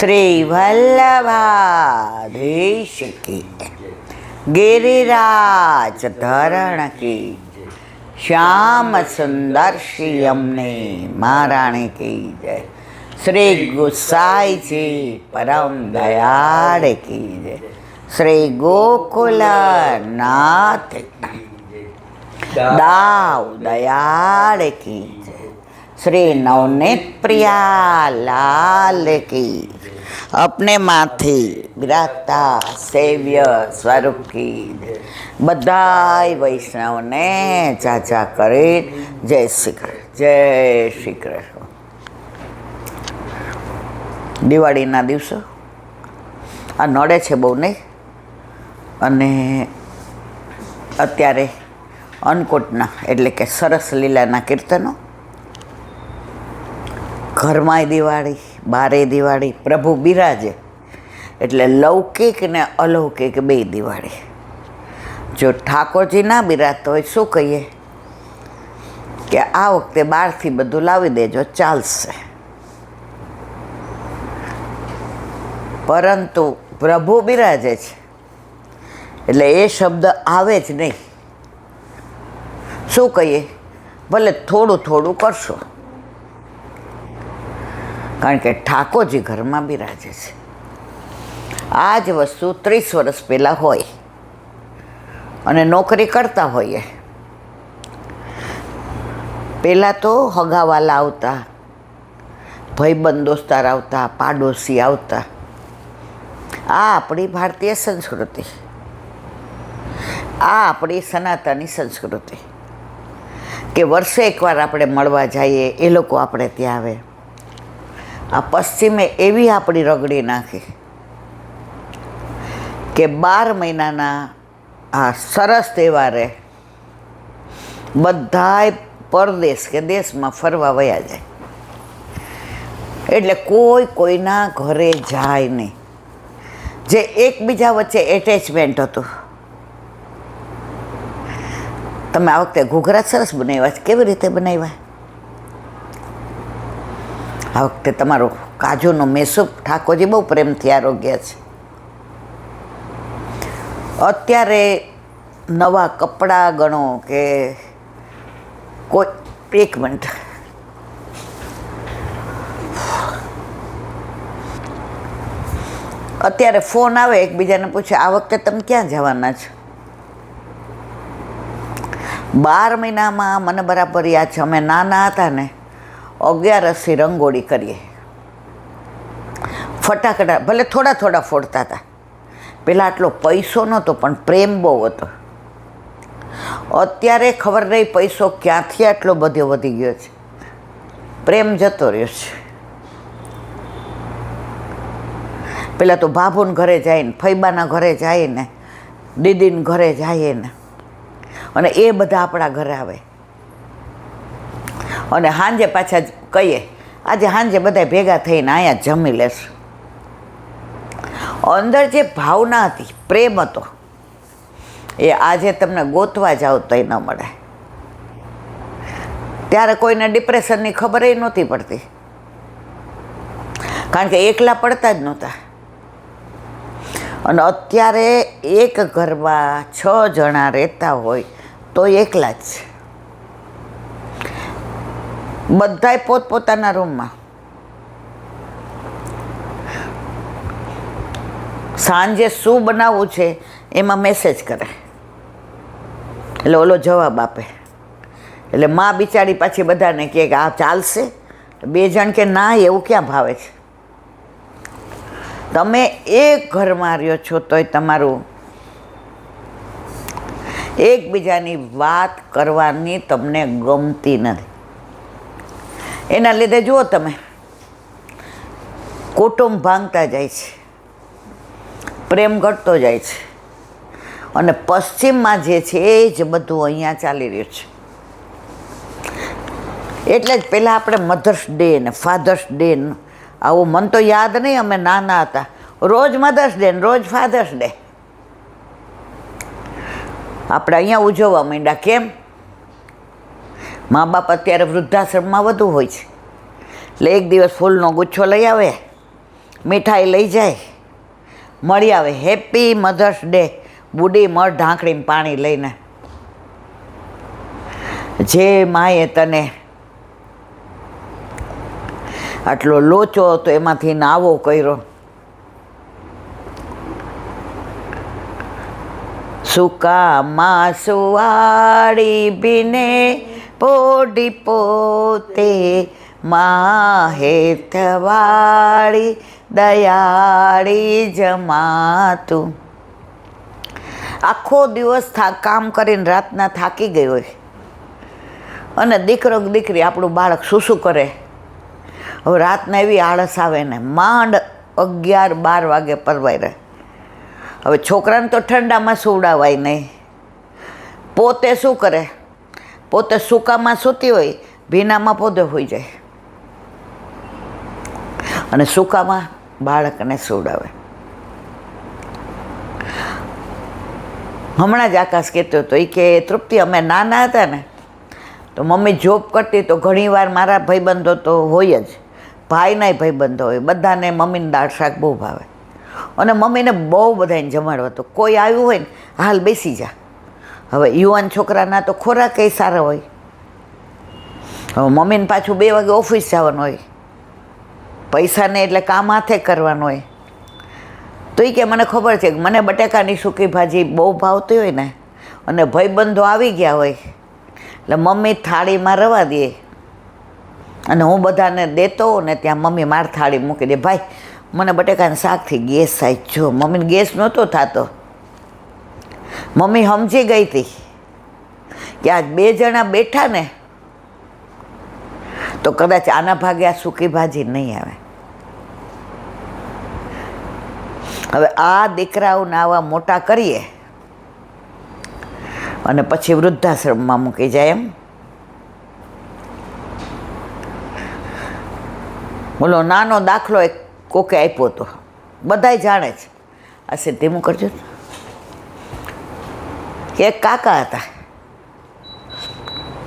શ્રી વલ્લભાધીશ કી, गिरिराज धरण की, श्याम सुंदर श्री यमुने महाराणी की जय। श्री गुसाई जी परम दयाल की जय। श्री गोकुल नाथ दाव दयाल की जय। श्री नवनीत प्रिया लाल की, अपने माथे विराजता सेव्य स्वरूप की बधाई वैष्णव ने चाचा करे। जय श्री कृष्ण, जय श्री कृष्ण। દિવાળીના દિવસો આ નડે છે બહુ નહીં, અને અત્યારે અન્નકૂટના એટલે કે સરસ લીલાના કીર્તનો, ઘરમાંય દિવાળી બારે દિવાળી, પ્રભુ બિરાજે એટલે લૌકિક ને અલૌકિક બે દિવાળી। જો ઠાકોરજી ના બિરાજતો હોય શું કહીએ કે આ વખતે બહારથી બધું લાવી દેજો ચાલશે, પરંતુ પ્રભુ બિરાજે છે એટલે એ શબ્દ આવે જ નહીં। શું કહીએ, ભલે થોડું થોડું કરશો, કારણ કે ઠાકોરજી ઘરમાં બિરાજે છે। આ જ વસ્તુ 30 વર્ષ પહેલાં હોય અને નોકરી કરતા હોઈએ, પહેલાં તો હગાવાલા આવતા, ભાઈબંધ દોસ્તાર આવતા, પાડોશી આવતા। આ આપણી ભારતીય સંસ્કૃતિ, આ આપણી સનાતની સંસ્કૃતિ કે વર્ષે એકવાર આપણે મળવા જઈએ, એ લોકો આપણે ત્યાં આવે। આ પશ્ચિમે એવી આપણી રગડી નાખી કે 12 મહિનાના આ સરસ તહેવારે બધાય પરદેશ કે દેશમાં ફરવા વયા જાય, એટલે કોઈ કોઈના ઘરે જાય નહીં। જે એકબીજા વચ્ચે એટેચમેન્ટ હતું। તમે આ વખતે ઘૂઘરા સરસ બનાવ્યા છે, કેવી રીતે બનાવ્યા? આ વખતે તમારો કાજુનો મેસૂબ ઠાકોરજી બહુ પ્રેમથી આરોગ્ય છે। અત્યારે નવા કપડાં ગણો કે કોઈ, એક મિનિટ, અત્યારે ફોન આવે એકબીજાને પૂછે આ વખતે તમે ક્યાં જવાના છો? 12 મહિનામાં મને બરાબર યાદ છે, અમે નાના હતા ને 11 રંગોળી કરીએ, ફટાકડા ભલે થોડા થોડા ફોડતા હતા। પહેલાં આટલો પૈસો નહોતો પણ પ્રેમ બહુ હતો। અત્યારે ખબર નહીં પૈસો ક્યાંથી આટલો બધો વધી ગયો છે, પ્રેમ જતો રહ્યો છે। પહેલાં તો ભાભુને ઘરે જઈને, ફૈબાના ઘરે જઈને, દીદીને ઘરે જઈને, અને એ બધા આપણા ઘરે આવે, અને સાંજે પાછા કહીએ આજે સાંજે બધા ભેગા થઈને અહીંયા જમી લેશું। અંદર જે ભાવના હતી, પ્રેમ હતો, એ આજે તમને ગોતવા જાઓ તોય ન મળે। ત્યારે કોઈને ડિપ્રેશનની ખબર ય નહોતી પડતી, કારણ કે એકલા પડતા જ નહોતા। અને અત્યારે એક ઘરમાં 6 જણા રહેતા હોય તો એકલા જ છે, બધાય પોતપોતાના રૂમમાં। સાંજે શું બનાવવું છે એમાં મેસેજ કરે, એટલે ઓલો જવાબ આપે, એટલે માં બિચારી પાછી બધાને કહે કે આ ચાલશે? 2 જણ કે ના, એવું ક્યાં ભાવે છે? તમે એક ઘરમાં રહ્યો છો તોય તમારું એકબીજાની વાત કરવાની તમને ગમતી નથી। એના લીધે જુઓ તમે, કુટુંબ ભાંગતા જાય છે, પ્રેમ ઘટતો જાય છે, અને પશ્ચિમમાં જે છે એ જ બધું અહીંયા ચાલી રહ્યું છે। એટલે જ પહેલાં આપણે મધર્સ ડે ને ફાધર્સ ડે, આવું મને તો યાદ નહીં, અમે નાના હતા રોજ મધર્સ ડે ને રોજ ફાધર્સ ડે આપણે અહીંયા ઉજવવા માંડ્યા। કેમ? મા બાપ અત્યારે વૃદ્ધાશ્રમમાં વધુ હોય છે, એટલે એક દિવસ ફૂલનો ગુચ્છો લઈ આવે, મીઠાઈ લઈ જાય, મળી આવે, હેપી મધર્સ ડે, બુડી મઢ ઢાંકડીને પાણી લઈને. જે માએ તને આટલો લોચો હતો એમાંથી નાવો કર્યો, સુકામાં સુવાળી ભીને પોડી પોતે, માહેતવાળી દયાળી જમાતું. આખો દિવસ કામ કરીને રાતના થાકી ગઈ હોય અને દીકરો દીકરી આપણું બાળક શું કરે. હવે રાતના એવી આળસ આવે ને, માંડ 11-12 વાગે પરવાઈ રહે. હવે છોકરાને તો ઠંડામાં સુવડાવાય નહીં, પોતે શું કરે, પોતે સૂકામાં સૂતી હોય, ભીનામાં પોતે હોઈ જાય અને સૂકામાં બાળકને સુવડાવે. હમણાં જ આકાશ કહેતો હતો, એ કે તૃપ્તિ અમે નાના હતા ને તો મમ્મી જોબ કરતી તો ઘણીવાર મારા ભાઈબંધો તો હોય જ, ભાઈનાય ભાઈબંધો હોય, બધાને મમ્મીને દાળ શાક બહુ ભાવે અને મમ્મીને બહુ બધાને જમાડવા. તો કોઈ આવ્યું હોય ને, હાલ બેસી જા. હવે યુવાન છોકરાના તો ખોરાક એ સારા હોય. હવે મમ્મીને પાછું 2 વાગે ઓફિસ જવાનું હોય, પૈસાને એટલે કામ હાથે કરવાનું હોય. તો એ કે મને ખબર છે કે મને બટાકાની સૂકી ભાજી બહુ ભાવતી હોય ને અને ભાઈબંધો આવી ગયા હોય એટલે મમ્મી થાળીમાં રવા દે અને હું બધાને દેતો હોઉં ને ત્યાં મમ્મી મારી થાળી મૂકી દે. ભાઈ મને બટાકાના શાકથી ગેસ થાય. જો મમ્મીને ગેસ નહોતો થતો, મમ્મી સમજી ગઈ હતી કે આજ 2 જણા બેઠા ને તો કદાચ આના ભાગે આ સૂકી ભાજી નહીં આવે. હવે આ દીકરાઓને આવા મોટા કરીએ અને પછી વૃદ્ધાશ્રમમાં મૂકી જાય એમ. બોલો નાનો દાખલો એક કોકે આપ્યો હતો, બધાય જાણે છે. આ ધીમું કરજો. કે એક કાકા હતા,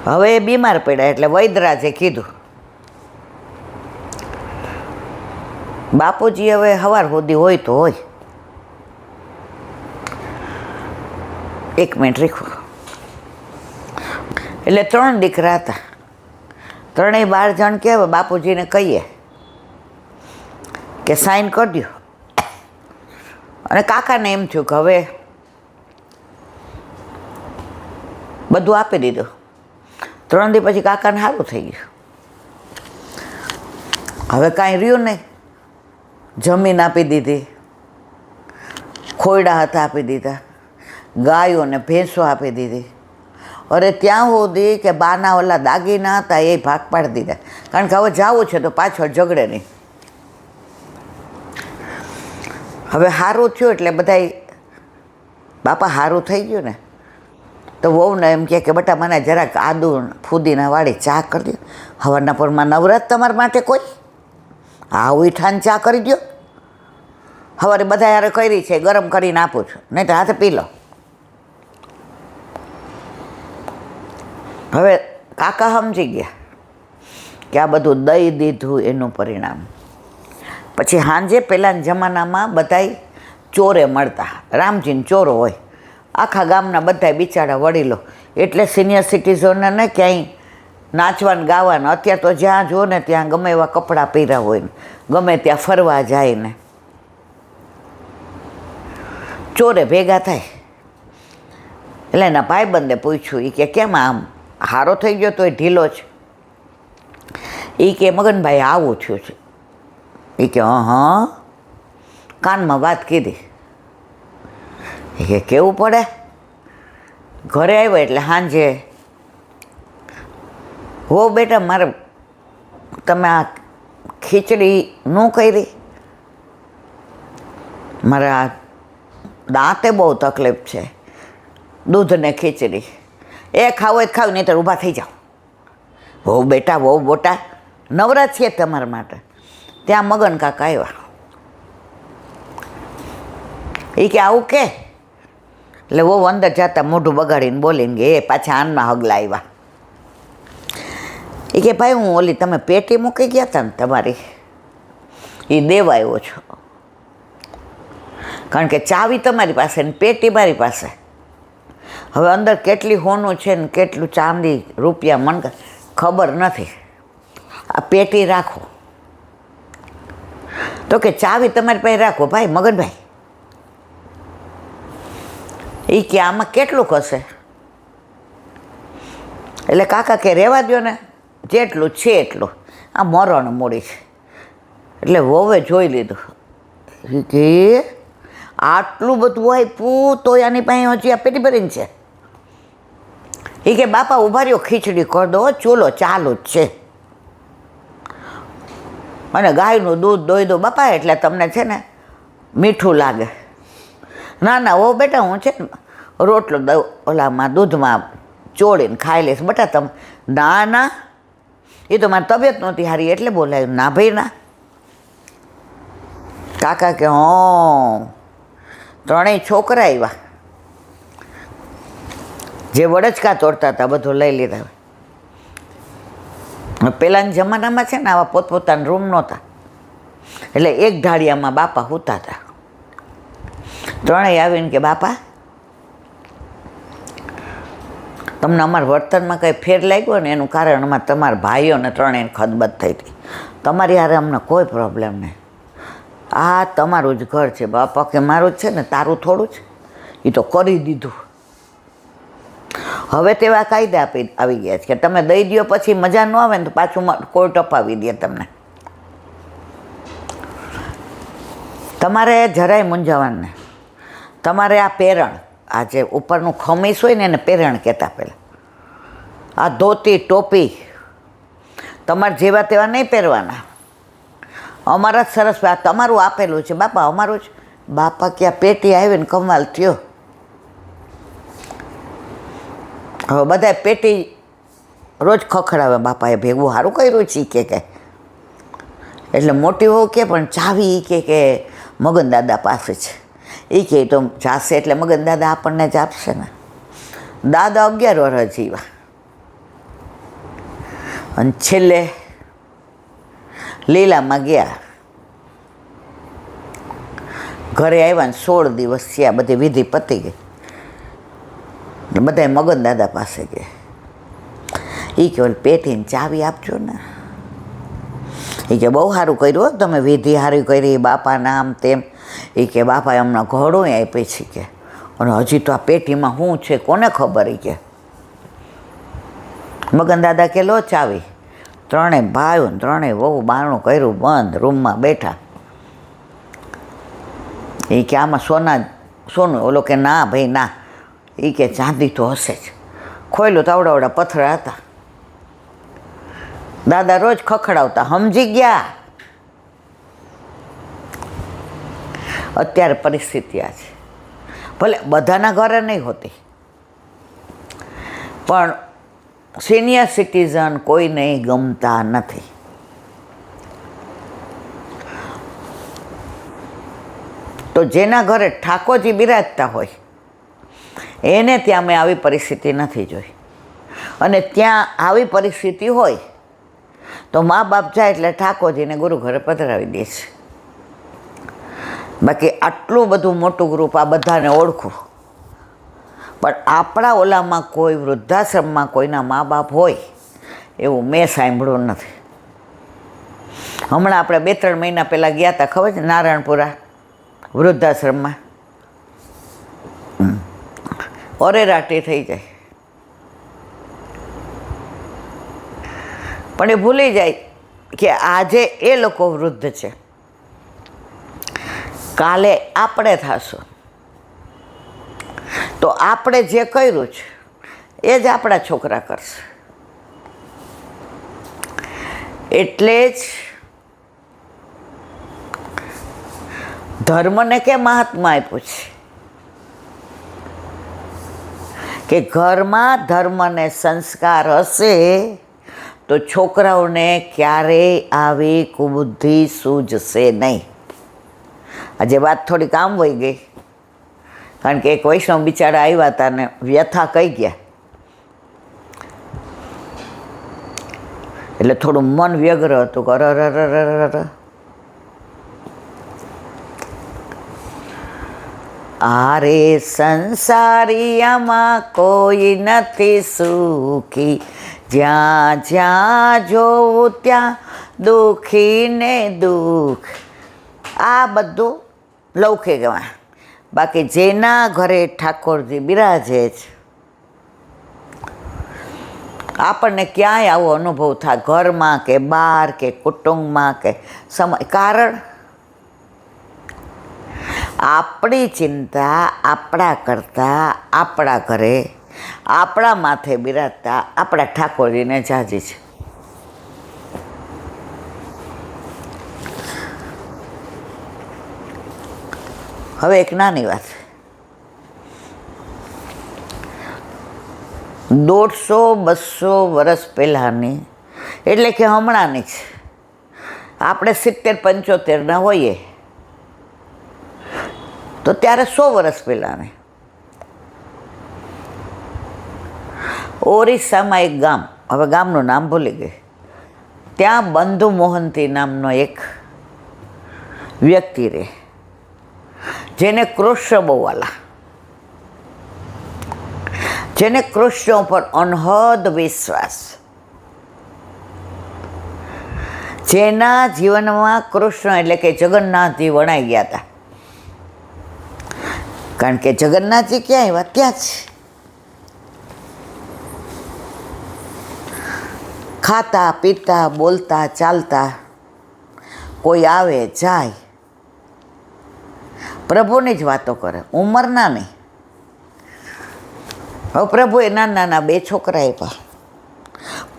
હવે એ બીમાર પડ્યા એટલે વૈદરાજે કીધું, બાપુજી હવે સવાર સુધી હોય તો હોય. 1 મિનિટ રીખો. એટલે 3 દીકરા હતા, 3 12 જણ કે હવે બાપુજીને કહીએ કે સાઈન કરી દો. અને કાકાને એમ થયું કે હવે બધું આપી દીધું. 3 દી પછી કાકાને સારું થઈ ગયું. હવે કાંઈ રહ્યું નહીં, જમીન આપી દીધી, ખોયડા હતા આપી દીધા, ગાયો ને ભેંસો આપી દીધી. અરે ત્યાં સુધી કે બાના ઓલા દાગીના હતા એ ભાગ પાડી દીધા, કારણ કે હવે જવું છે તો પાછળ ઝઘડે નહીં. હવે સારું થયું એટલે બધાય બાપા સારું થઈ ગયું ને તો વહુને એમ કહે કે બેટા મને જરાક આદુ ફુદીના વાળી ચા કરી દો. સવારના પરમાં નવરાત તમારા માટે કોઈ આ ઉઠાને ચા કરી દો. સવારે બધા યારે કરી છે, ગરમ કરીને આપું છું, નહીં તો હાથે પી લો. હવે કાકા સમજી ગયા કે આ બધું દઈ દીધું એનું પરિણામ. પછી સાંજે પહેલાંના જમાનામાં બધાય ચોરે મળતા, રામજીને ચોરો હોય, આખા ગામના બધા બિચારા વડીલો, એટલે સિનિયર સિટીઝનને ને ક્યાંય નાચવાને ગાવાને. અત્યારે તો જ્યાં જો ને ત્યાં ગમે એવા કપડાં પહેર્યા હોય ને ગમે ત્યાં ફરવા જાય ને ચોરે ભેગા થાય. એટલે એના ભાઈબંધે પૂછ્યું, એ કે કેમ આમ હારો થઈ ગયો તો એ ઢીલો છે? એ કે મગનભાઈ આવું થયું છે. એ કે હા, કાનમાં વાત કીધી. એ કે કેવું પડે? ઘરે આવ્યો એટલે સાંજે, હો બેટા મારે તમે આ ખીચડી ન કરી, મારા દાંતે બહુ તકલીફ છે, દૂધ ને ખીચડી એ ખાવ જ ખાવ, નહીં તો ઊભા થઈ જાઓ. બહુ બેટા બહુ બોટા નવરા છીએ તમારા માટે. ત્યાં મગન કાકા આવ્યા. એ કે આવું કે? એટલે બહુ અંદર જતા મોઢું બગાડીને બોલીને કે એ પાછા આનમાં હગલા આવ્યા. એ કે ભાઈ હું ઓલી તમે પેટી મૂકી ગયા હતા ને તમારી, એ દેવા આવ્યો છું. કારણ કે ચાવી તમારી પાસે ને પેટી મારી પાસે. હવે અંદર કેટલી હોનું છે ને કેટલું ચાંદી રૂપિયા મને ખબર નથી. આ પેટી રાખો તો કે ચાવી તમારી પાસે રાખો. ભાઈ મગનભાઈ એ કે આમાં કેટલુંક હશે? એટલે કાકા કે રહેવા દો ને, જેટલું છે એટલું. આ મરણ મૂડી છે. એટલે વહુએ જોઈ લીધું કે આટલું બધું આપ્યું તો આની પાસે હજી આ પેટી ભરીને છે. એ કે બાપા ઉભા રહ્યો, ખીચડી કરી દો, ચૂલો ચાલુ જ છે અને ગાયનું દૂધ દોઈ દો બાપા, એટલે તમને છે ને મીઠું લાગે. ના ના ઓ બેટા હું છે ને રોટલો ઓલામાં દૂધમાં ચોળીને ખાઈ લઈશ બેટા તમે. ના ના એ તો મારી તબિયત નહોતી સારી એટલે બોલાયું. ના ભાઈ ના. કાકા કે ત્રણેય છોકરા આવ્યા, જે વડચકા તોડતા હતા બધું લઈ લીધા. પહેલાંના જમાનામાં છે ને આવા પોતપોતાના રૂમ નહોતા, એટલે એક ઢાળિયામાં બાપા સૂતા હતા. ત્રણેય આવીને કે બાપા તમને અમારા વર્તનમાં કંઈ ફેર લાગ્યો ને એનું કારણ અમારે તમારા ભાઈઓને ત્રણેયને ખદબદ થઈ હતી. તમારી હારે અમને કોઈ પ્રોબ્લેમ નહીં, આ તમારું જ ઘર છે. બાપા કે મારું જ છે ને, તારું થોડું જ. એ તો કરી દીધું. હવે તેવા કાયદા આવી ગયા છે કે તમે દઈ દો પછી મજા ન આવે ને તો પાછું કોર્ટ અપાવી દે તમને. તમારે જરાય મૂંઝાવાનું ને. તમારે આ પેરણ, આ જે ઉપરનું ખમીસ હોય ને એને પેરણ કહેતા પહેલાં. આ ધોતી ટોપી તમારે જેવા તેવા નહીં પહેરવાના. અમારા જ સરસ આ તમારું આપેલું છે બાપા, અમારું જ. બાપા ક્યાં પેટી આવી ને કમાલ થયો. હવે બધા પેટી રોજ ખખડાવે બાપાએ ભેગું સારું કર્યું છે કે એટલે મોટી હોવ કે પણ ચાવી કે મગન દાદા પાસે છે. એ કે તો જાશે એટલે મગન દાદા આપણને જ આપશે ને. દાદા 11 વર્ષ જીવા અને છેલ્લે લીલામાં ગયા. ઘરે આવ્યા ને 16 દિવસ થયા, બધી વિધિ પતી ગઈ. બધાએ મગન દાદા પાસે ગયા. એ કે પેટીને ચાવી આપજો ને. એ કે બહુ સારું કર્યું તમે, વિધિ સારી કરી બાપાના આમ તેમ. એ કે બાપાએ હમણાં ઘોડું આપી છે કે, અને હજી તો આ પેટીમાં શું છે કોને ખબર. એ કે મગન દાદા કે લો ચાવી. ત્રણેય ભાઈઓ ને ત્રણેય વહુ બારણું કર્યું બંધ, રૂમમાં બેઠા. એ કે આમાં સોનું. ઓલો કે ના ભાઈ ના. એ કે ચાંદી તો હશે જ. ખોયલું તો આવડા પથરા હતા. દાદા રોજ ખખડાવતા, સમજી ગયા. અત્યારે પરિસ્થિતિ આ છે. ભલે બધાના ઘરે નહીં હોતી, પણ સિનિયર સિટીઝન કોઈને ગમતા નથી. તો જેના ઘરે ઠાકોરજી બિરાજતા હોય એને ત્યાં મેં આવી પરિસ્થિતિ નથી જોઈ. અને ત્યાં આવી પરિસ્થિતિ હોય તો મા બાપ જાય એટલે ઠાકોરજીને ગુરુ ઘરે પધરાવી દે છે. બાકી આટલું બધું મોટું ગ્રુપ આ બધાને ઓળખું, પણ આપણા ઓલામાં કોઈ વૃદ્ધાશ્રમમાં કોઈના મા બાપ હોય એવું મેં સાંભળ્યું નથી. હમણાં આપણે 2-3 મહિના પહેલાં ગયા હતા, ખબર છે, નારાયણપુરા વૃદ્ધાશ્રમમાં. ઓરેરાટી થઈ જાય. પણ એ ભૂલી જાય કે આજે એ લોકો વૃદ્ધ છે, કાલે આપણે થશું. તો આપણે જે કર્યું છે એ જ આપણા છોકરા કરશે. એટલે જ ધર્મને કે મહાત્મા આપ્યું છે કે ઘરમાં ધર્મ અને સંસ્કાર હશે તો છોકરાઓને ક્યારેય આવી કુબુદ્ધિ સૂઝશે નહીં. આજે વાત થોડીક આમ વહી ગઈ, કારણ કે એક વૈષ્ણવ બિચારા આવ્યા હતા ને વ્યથા કહી ગયા, એટલે થોડું મન વ્યગ્ર હતું કે આરે સંસારિયામાં કોઈ નથી સુખી, જ્યાં જ્યાં જોવું ત્યાં દુઃખી ને દુઃખ. આ બધું લૌકિકમાં. બાકી જેના ઘરે ઠાકોરજી બિરાજે છે, આપણને ક્યાંય આવો અનુભવ થાય, ઘરમાં કે બહાર કે કુટુંબમાં કે સમય. કારણ આપણી ચિંતા આપણા કરતાં આપણા ઘરે આપણા માથે બિરાજતા આપણા ઠાકોરજીને જાજી છે. હવે એક નાની વાત, 150-200 વર્ષ પહેલાંની, એટલે કે હમણાંની જ. આપણે 70-75ના હોઈએ તો ત્યારે 100 વર્ષ પહેલાંની ઓરિસ્સામાં એક ગામ, હવે ગામનું નામ ભૂલી ગઈ, ત્યાં બંધુ મોહંતી નામનો એક વ્યક્તિ રહે, જેને કૃષ્ણ બહુ વાલા, જેને કૃષ્ણ ઉપર અનહદ વિશ્વાસ, જેના જીવનમાં કૃષ્ણ એટલે કે જગન્નાથજી વણાઈ ગયા હતા. કારણ કે જગન્નાથજી ક્યાં આવ્યા? ત્યાં જ ખાતા પીતા બોલતા ચાલતા, કોઈ આવે જાય, પ્રભુની જ વાતો કરે, ઉંમરના નહીં. હવે પ્રભુએ નાના નાના 2 છોકરા આપ્યા,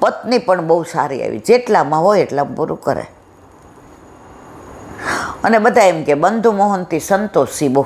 પત્ની પણ બહુ સારી આવી, જેટલામાં હોય એટલામાં પૂરું કરે. અને બધા એમ કે બંધુ મોહનથી સંતોષી બહુ.